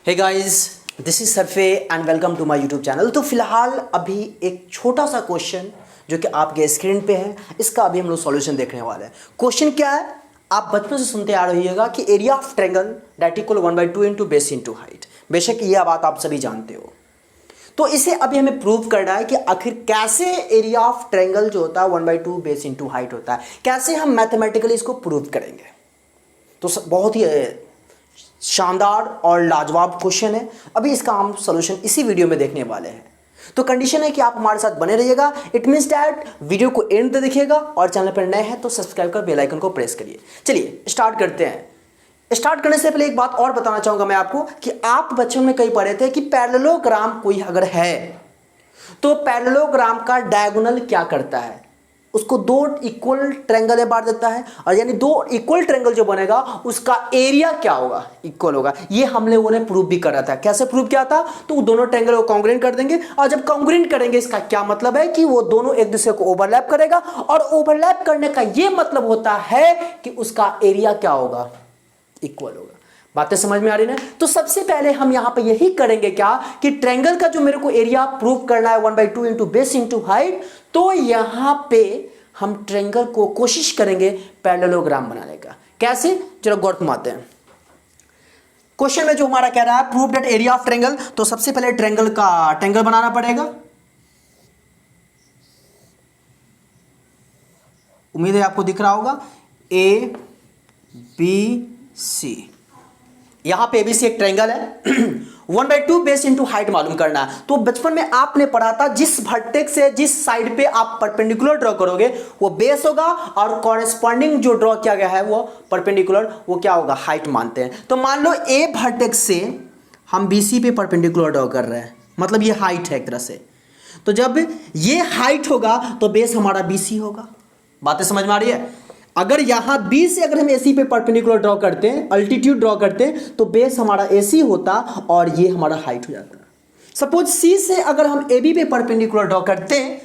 Hey guys, this is सरफे and welcome to my YouTube channel. तो फिलहाल अभी एक छोटा सा क्वेश्चन जो कि आपके स्क्रीन पे है, इसका अभी हम लोग सॉल्यूशन देखने वाले हैं। क्वेश्चन क्या है, आप बचपन से सुनते आ रहिएगा कि area of triangle that equal 1/2 into base into height. बेशक यह बात आप सभी जानते हो। तो इसे अभी हमें प्रूव करना है कि आखिर कैसे एरिया ऑफ ट्रायंगल जो होता है 1/2 बेस इंटू हाइट होता है, कैसे हम मैथमेटिकली इसको प्रूव करेंगे। तो बहुत ही शानदार और लाजवाब क्वेश्चन है। अभी इसका हम सॉल्यूशन इसी वीडियो में देखने वाले हैं। तो कंडीशन है कि आप हमारे साथ बने रहिएगा। इट मींस दैट वीडियो को एंड तक देखिएगा और चैनल पर नए हैं तो सब्सक्राइब कर बेल आइकन को प्रेस करिए। चलिए स्टार्ट करते हैं। स्टार्ट करने से पहले एक बात और बताना चाहूंगा मैं आपको कि आप बच्चों में कहीं पढ़े थे कि पैरेललोग्राम कोई अगर है तो पैरेललोग्राम का डायगोनल क्या करता है, उसको दो इक्वल ट्रायंगल में बांट देता है, और यानी दो इक्वल ट्रायंगल जो बनेगा उसका एरिया क्या होगा, इक्वल होगा। ये हम लोगों ने प्रूव भी करा था। कैसे प्रूव किया था, तो दोनों ट्रायंगल को कॉन्ग्रुएंट कर देंगे, और जब कॉन्ग्रुएंट करेंगे इसका क्या मतलब है कि वो दोनों एक दूसरे को ओवरलैप करेगा, और ओवरलैप करने का ये मतलब होता है कि उसका एरिया क्या होगा, इक्वल होगा। बातें समझ में आ रही ना। तो सबसे पहले हम यहां पे यही करेंगे क्या कि ट्रायंगल का जो मेरे को एरिया प्रूव करना है 1/2 इंटू बेस इंटू हाइट, तो यहां पे हम ट्रायंगल को कोशिश करेंगे पैरेललोग्राम बनाने का। कैसे, जरा गौर घुमाते हैं। क्वेश्चन में जो हमारा कह रहा है prove that area of triangle, तो सबसे पहले ट्रायंगल बनाना पड़ेगा। उम्मीद है आपको दिख रहा होगा ए बी सी। यहां पे एबीसी एक ट्रायंगल है। 1/2 बेस इंटू हाइट मालूम करना है। तो बचपन में आपने पढ़ा था जिस वर्टेक्स से जिस साइड पे आप परपेंडिकुलर ड्रॉ करोगे वो बेस होगा, और कॉरेस्पॉन्डिंग जो ड्रॉ किया गया है वो परपेंडिकुलर, वो क्या होगा, हाइट मानते हैं। तो मान लो ए वर्टेक्स से हम बीसी पे परपेंडिकुलर ड्रॉ कर रहे हैं, मतलब ये हाइट है एक तरह से। तो जब ये हाइट होगा तो बेस हमारा बीसी होगा। बातें समझ में आ रही है। अगर यहां बी से अगर हम एसी पे परपेंडिकुलर ड्रॉ करते हैं, अल्टीट्यूड ड्रॉ करते हैं, तो बेस हमारा एसी होता और ये हमारा हाइट हो जाता। सपोज सी से अगर हम ए बी पे परपेंडिकुलर ड्रॉ करते हैं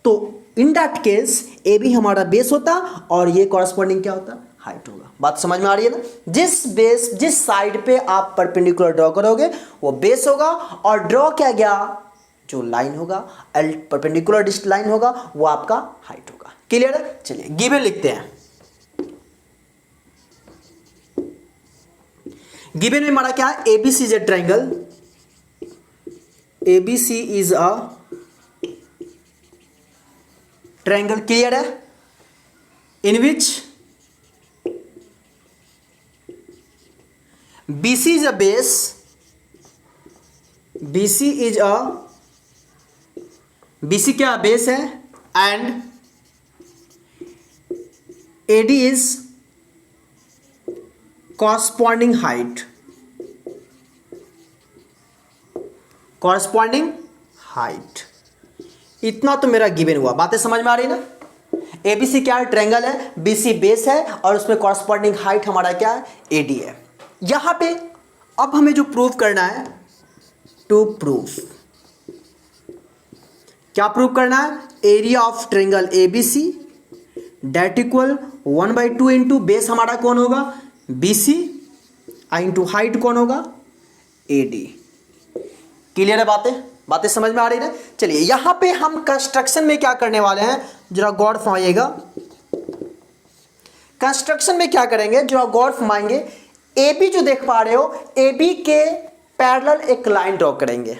तो in that case A B हमारा बेस होता और ये कॉरस्पॉन्डिंग क्या होता, हाइट होगा। बात समझ में आ रही है ना। जिस साइड पे आप परपेंडिकुलर ड्रॉ करोगे वो बेस होगा, और ड्रॉ किया गया जो लाइन होगा, परपेंडिकुलर डिस्ट लाइन होगा, वो आपका हाइट होगा। क्लियर है। चलिए गिवन लिखते हैं। गिवन में हमारा क्या है, ABC is a triangle, ABC is a triangle. Clear है। In which BC is a base, BC is a, BC क्या बेस है, and AD is corresponding height, corresponding height. इतना तो मेरा गिवन हुआ। बातें समझ में आ रही ना। एबीसी क्या है, ट्रायंगल है, बीसी बेस है, और उसमें कॉरस्पॉन्डिंग हाइट हमारा क्या है, एडी है। यहां पे अब हमें जो प्रूव करना है, टू प्रूव, क्या प्रूव करना है, area of triangle ABC that equal 1/2 into base हमारा कौन होगा, बीसी, इंटू हाइट कौन होगा, एडी। क्लियर है। बातें समझ में आ रही है। चलिए यहां पे हम कंस्ट्रक्शन में क्या करने वाले हैं, जरा गौर फरमाइएगा। कंस्ट्रक्शन में क्या करेंगे, जरा गौर फरमाएंगे। एबी जो देख पा रहे हो, एबी के पैरेलल एक लाइन ड्रॉ करेंगे,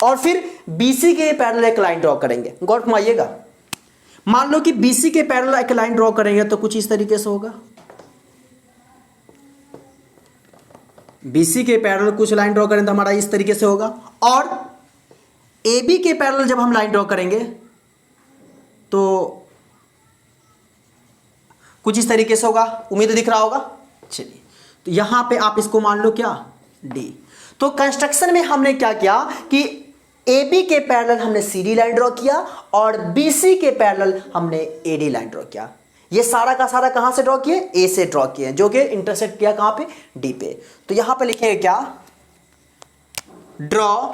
और फिर बीसी के पैरेलल एक लाइन ड्रॉ करेंगे। गौर फरमाइएगा। मान लो कि बीसी के पैरेलल एक लाइन ड्रॉ करेंगे तो कुछ इस तरीके से होगा। बीसी के पैरेलल कुछ लाइन ड्रॉ करें तो हमारा इस तरीके से होगा, और एबी के पैरेलल जब हम लाइन ड्रॉ करेंगे तो कुछ इस तरीके से होगा। उम्मीद दिख रहा होगा। चलिए तो यहां पे आप इसको मान लो क्या, डी। तो कंस्ट्रक्शन में हमने क्या किया कि एबी के पैरेलल हमने सीडी लाइन ड्रॉ किया, और बीसी के पैरेलल हमने एडी लाइन ड्रॉ किया। ये सारा का सारा कहां से ड्रॉ किए, ए से ड्रॉ किए, जो कि इंटरसेक्ट किया कहां पे, डी पे। तो यहां पे लिखेंगे क्या, draw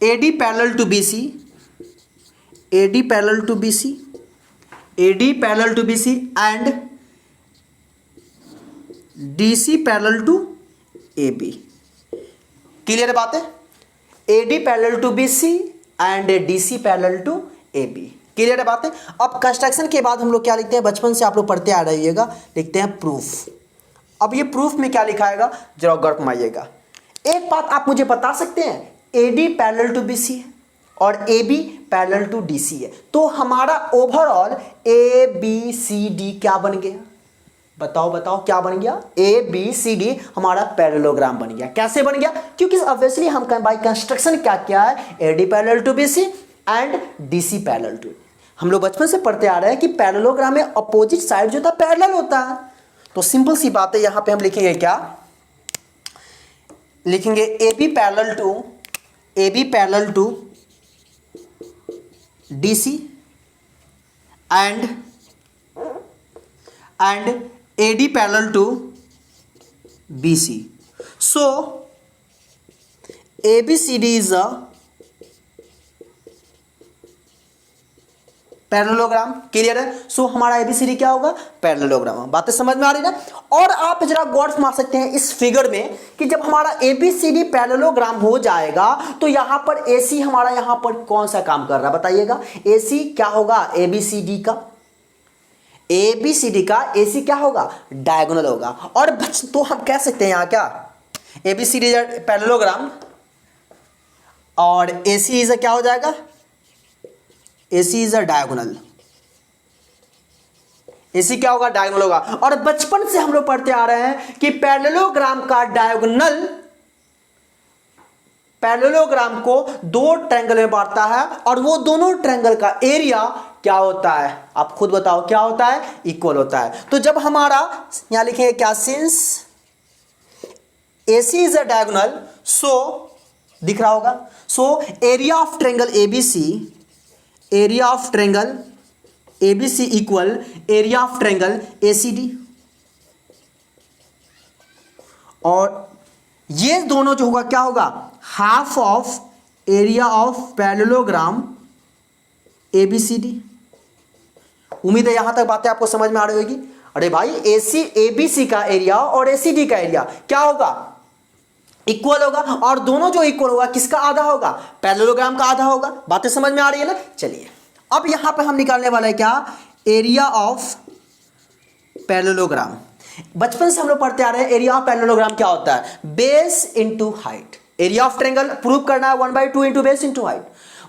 AD parallel to BC, AD parallel to BC, AD parallel to BC and DC parallel to AB। Clear है बात है? AD parallel to BC and DC parallel to AB। Clear है बात है? अब कंस्ट्रक्शन के बाद हम लोग क्या लिखते हैं, बचपन से आप लोग पढ़ते आ रहिएगा, लिखते हैं प्रूफ। अब ये प्रूफ में क्या लिखाएगा, जरा गौर घुमाइएगा। एक बात आप मुझे बता सकते हैं, AD पैरेलल टू BC है और AB पैरेलल टू DC है, तो हमारा ओवरऑल ABCD क्या बन गया? बताओ बताओ क्या बन गया? ABCD हमारा पैरेललोग्राम बन गया। कैसे बन गया? क्योंकि ऑब्वियसली हम बाय कंस्ट्रक्शन क्या क्या है, AD parallel to BC and DC parallel to. हम लोग बचपन से पढ़ते आ रहे हैं कि पैरेललोग्राम में अपोजिट साइड जो था पैरेलल होता है। तो सिंपल सी बात है, यहां पे हम लिखेंगे क्या, लिखेंगे AB parallel to DC and AD parallel to BC। So ABCD is a parallelogram. Clear है? सो हमारा ABCD क्या होगा? पैरेललोग्राम। बातें समझ में आ रही ना? और आप जरा गौर मार सकते हैं इस फिगर में कि जब हमारा ABCD पैरेललोग्राम हो जाएगा तो यहां पर AC हमारा यहां पर कौन सा काम कर रहा है बताइएगा? AC क्या होगा? ABCD का AC क्या होगा? डायगोनल होगा। और तो हम कह सकते हैं यहां क्या, ABCD पैरेललोग्राम और AC इज क्या हो जाएगा? AC is a diagonal. AC क्या होगा? डायगोनल होगा। और बचपन से हम लोग पढ़ते आ रहे हैं कि पैरेललोग्राम का डायगोनल पैरेललोग्राम को दो ट्रायंगल में बांटता है और वो दोनों ट्रायंगल का एरिया क्या होता है? आप खुद बताओ क्या होता है? इक्वल होता है। तो जब हमारा यहां लिखेंगे क्या, since AC is a diagonal, so दिख रहा होगा, so area of triangle ABC equal area of triangle ACD। और ये दोनों जो होगा क्या होगा? Half of area of parallelogram ABCD। उम्मीद है यहां तक बातें आपको समझ में आ रही होगी। अरे भाई ABC का एरिया और ACD का एरिया क्या होगा? इक्वल होगा। और दोनों जो इक्वल होगा किसका आधा होगा? पैरेललोग्राम का आधा होगा। बातें समझ में आ रही है ना? चलिए अब यहां पे हम निकालने वाले हैं क्या, एरिया ऑफ पैरेललोग्राम। बचपन से हम लोग पढ़ते आ रहे हैं एरिया ऑफ पैरेललोग्राम क्या होता है? Base into height. Area of triangle prove करना है 1/2 into base into height,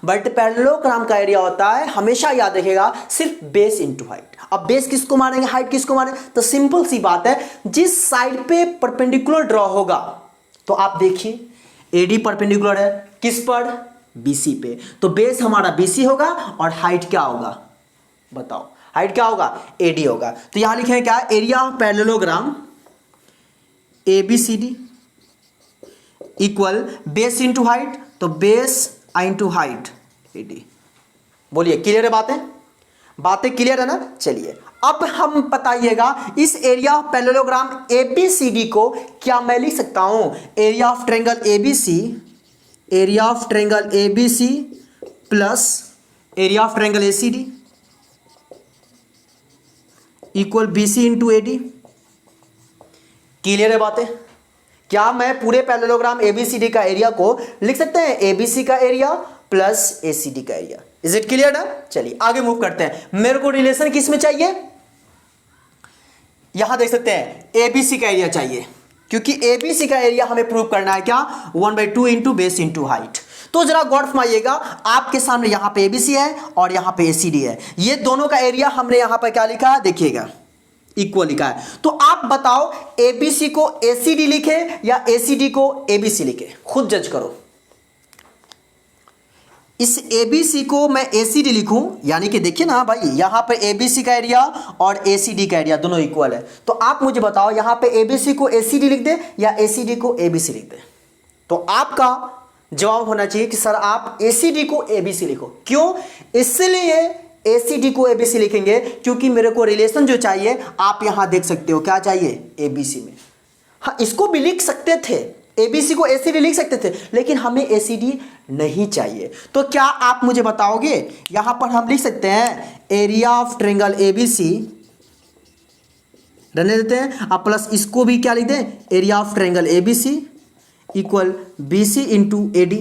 but parallelogram का एरिया होता है, हमेशा याद रखिएगा, सिर्फ बेस इंटू हाइट। अब बेस किसको मानेंगे, हाइट किसको मानेंगे? तो सिंपल सी बात है, जिस साइड पे परपेंडिकुलर ड्रॉ होगा, तो आप देखिए AD परपेंडिकुलर है किस पर? BC पे। तो बेस हमारा BC होगा और हाइट क्या होगा बताओ? हाइट क्या होगा? AD होगा। तो यहां लिखेंगे क्या, area of parallelogram ABCD equal base into height, तो बेस इंटू हाइट AD। बोलिए क्लियर है बातें? बातें क्लियर है ना? चलिए अब हम बताइएगा इस एरिया ऑफ पैरेललोग्राम ABCD को क्या मैं लिख सकता हूं? Area of triangle ABC plus area of triangle ACD equal BC into AD। Clear है बातें? क्या मैं पूरे पैरेललोग्राम ABCD का एरिया को लिख सकते हैं ABC का एरिया प्लस ACD का एरिया? इज इट क्लियर ना? चलिए आगे मूव करते हैं। मेरे को रिलेशन किस में चाहिए? यहां देख सकते हैं ABC का एरिया चाहिए, क्योंकि ABC का एरिया हमें प्रूव करना है क्या, 1/2 इंटू बेस इंटू हाइट। तो जरा गौर फरमाइएगा, आपके सामने यहां पे ABC है और यहां पे ACD है, ये दोनों का एरिया हमने यहां पर क्या लिखा है देखिएगा, इक्वल लिखा है। तो आप बताओ ABC को ACD लिखे या ACD को ABC लिखे, खुद जज करो। इस ABC को मैं ACD लिखूं, यानी कि देखिए ना भाई, यहां पे ABC का एरिया और ACD का एरिया दोनों इक्वल है। तो आप मुझे बताओ यहां पे ABC को ACD लिख दे या ACD को ABC लिख दे? तो आपका जवाब होना चाहिए कि सर आप ACD को ABC लिखो। क्यों? इसलिए ACD को ABC लिखेंगे क्योंकि मेरे को रिलेशन जो चाहिए आप यहां देख सकते हो, क्या चाहिए ABC में। हाँ, इसको भी लिख सकते थे, ABC को ACD लिख सकते थे, लेकिन हमें ACD नहीं चाहिए। तो क्या आप मुझे बताओगे, यहां पर हम लिख सकते हैं एरिया ऑफ ट्रायंगल ABC रहने देते हैं। अब प्लस इसको भी क्या लिखते हैं, area of triangle A B C equal B C into A D.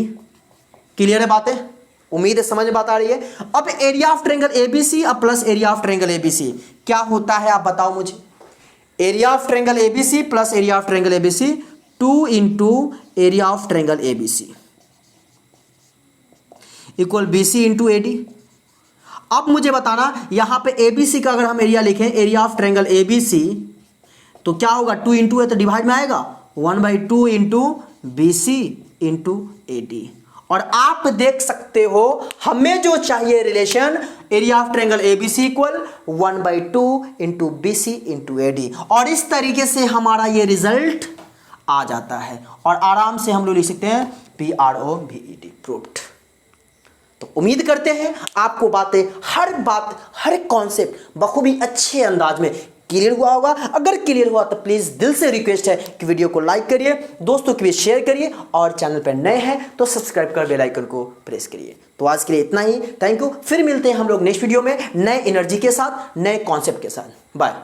Clear है बातें, उम्मीद है समझ में बात आ रही है। अब area of triangle A B C अब plus area of triangle A B C क्या होता है आप बताओ मुझे। Area of triangle A B C plus area of triangle A B C 2 into area of triangle A B C equal B C into A D. अब मुझे बताना यहां पे ए बी सी का अगर हम एरिया लिखें, area of triangle A B C, तो क्या होगा, 2 इंटू है तो डिवाइड में आएगा 1/2 into B C into A D. और आप देख सकते हो हमें जो चाहिए relation, area of triangle A B C equal 1/2 into B C into A D. और इस तरीके से हमारा ये रिजल्ट आ जाता है और आराम से हम लोग लिख सकते हैं PROVED, प्रूव्ड। तो उम्मीद करते हैं आपको बातें, हर कॉन्सेप्ट बखूबी अच्छे अंदाज में क्लियर हुआ होगा। अगर क्लियर हुआ तो प्लीज दिल से रिक्वेस्ट है कि वीडियो को लाइक करिए, दोस्तों के लिए शेयर करिए और चैनल पर नए हैं तो सब्सक्राइब कर बेल आइकन को प्रेस करिए। तो आज के लिए इतना ही, थैंक यू। फिर मिलते हैं हम लोग नेक्स्ट वीडियो में नए एनर्जी के साथ, नए कॉन्सेप्ट के साथ। बाय।